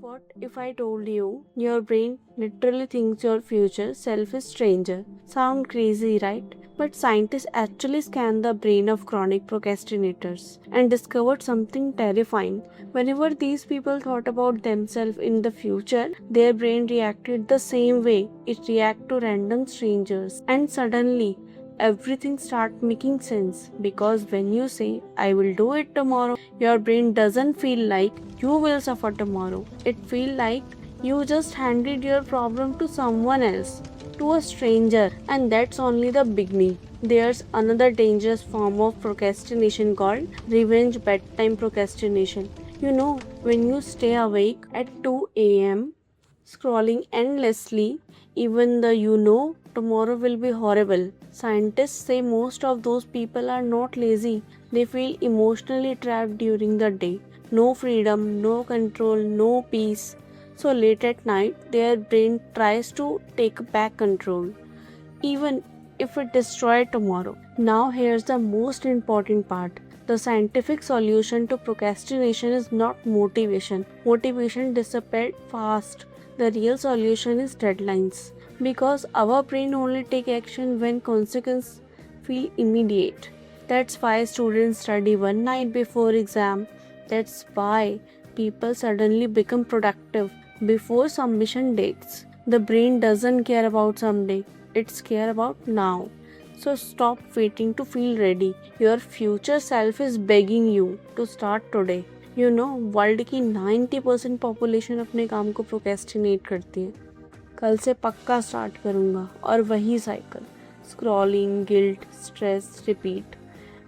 What if I told you your brain literally thinks your future self is stranger? Sound crazy, right? But scientists actually scanned the brain of chronic procrastinators and discovered something terrifying. Whenever these people thought about themselves in the future, their brain reacted the same way it reacted to random strangers. And suddenly, everything start making sense because when you say I will do it tomorrow, your brain doesn't feel like you will suffer tomorrow. It feels like you just handed your problem to someone else, to a stranger, and that's only the beginning. There's another dangerous form of procrastination called revenge bedtime procrastination. You know, when you stay awake at 2 a.m. scrolling endlessly, even though you know tomorrow will be horrible. Scientists say most of those people are not lazy, they feel emotionally trapped during the day. No freedom, no control, no peace. So late at night, their brain tries to take back control, even if it destroyed tomorrow. Now, here's the most important part. The scientific solution to procrastination is not motivation. Motivation disappeared fast. The real solution is deadlines. Because our brain only take action when consequences feel immediate. That's why students study one night before exam. That's why people suddenly become productive before submission dates. The brain doesn't care about someday, it's care about now. So stop waiting to feel ready. Your future self is begging you to start today. You know, world की 90% population अपने काम को procrastinate करती है. कल से पक्का start करूँगा और वही cycle. Scrolling, guilt, stress, repeat.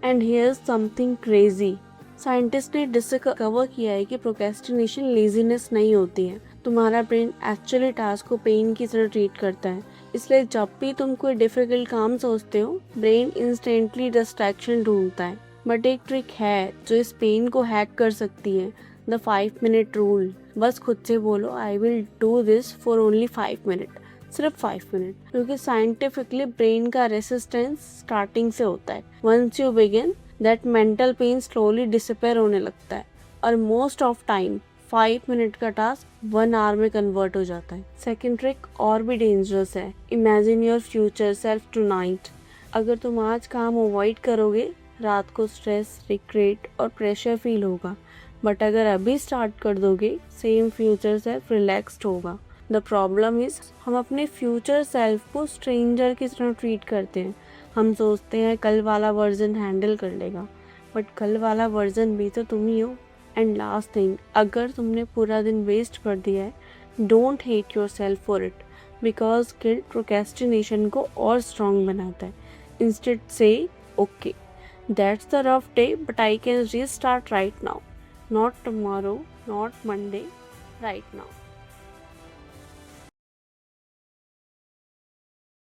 And here's something crazy. Scientist ने डिस्कवर किया है कि प्रोक्रेस्टिनेशन लेजीनेस नहीं होती है. तुम्हारा ब्रेन एक्चुअली टास्क को पेन की तरह ट्रीट करता है. इसलिए जब भी तुम कोई डिफिकल्ट काम सोचते हो, ब्रेन इंस्टेंटली डिस्ट्रैक्शन ढूंढता है. बट एक ट्रिक है जो इस पेन को हैक कर सकती है. The 5 minute rule. बस खुद से बोलो I will do this for only 5 minute. सिर्फ 5 मिनट. क्योंकि साइंटिफिकली ब्रेन का रेसिस्टेंस स्टार्टिंग से होता है. Once you begin, that mental pain slowly disappear होने लगता है. और मोस्ट ऑफ टाइम 5 मिनट का टास्क 1 आवर में कन्वर्ट हो जाता है. सेकेंड ट्रिक और भी डेंजरस है. Imagine your future self tonight. अगर तुम आज काम अवॉइड करोगे, रात को स्ट्रेस, रिग्रेट और प्रेशर फील होगा. बट अगर अभी स्टार्ट कर दोगे, सेम फ्यूचर सेल्फ रिलैक्स्ड होगा. द प्रॉब्लम इज हम अपने फ्यूचर सेल्फ को स्ट्रेंजर की तरह ट्रीट करते हैं. हम सोचते हैं कल वाला वर्जन हैंडल कर लेगा, बट कल वाला वर्जन भी तो तुम ही हो. एंड लास्ट थिंग, अगर तुमने पूरा दिन वेस्ट कर दिया है, don't hate your self for it, because guilt procrastination को और स्ट्रॉन्ग बनाता है. इंस्टेड से okay, that's the rough day but I can restart right now. Not tomorrow, not Monday, right now.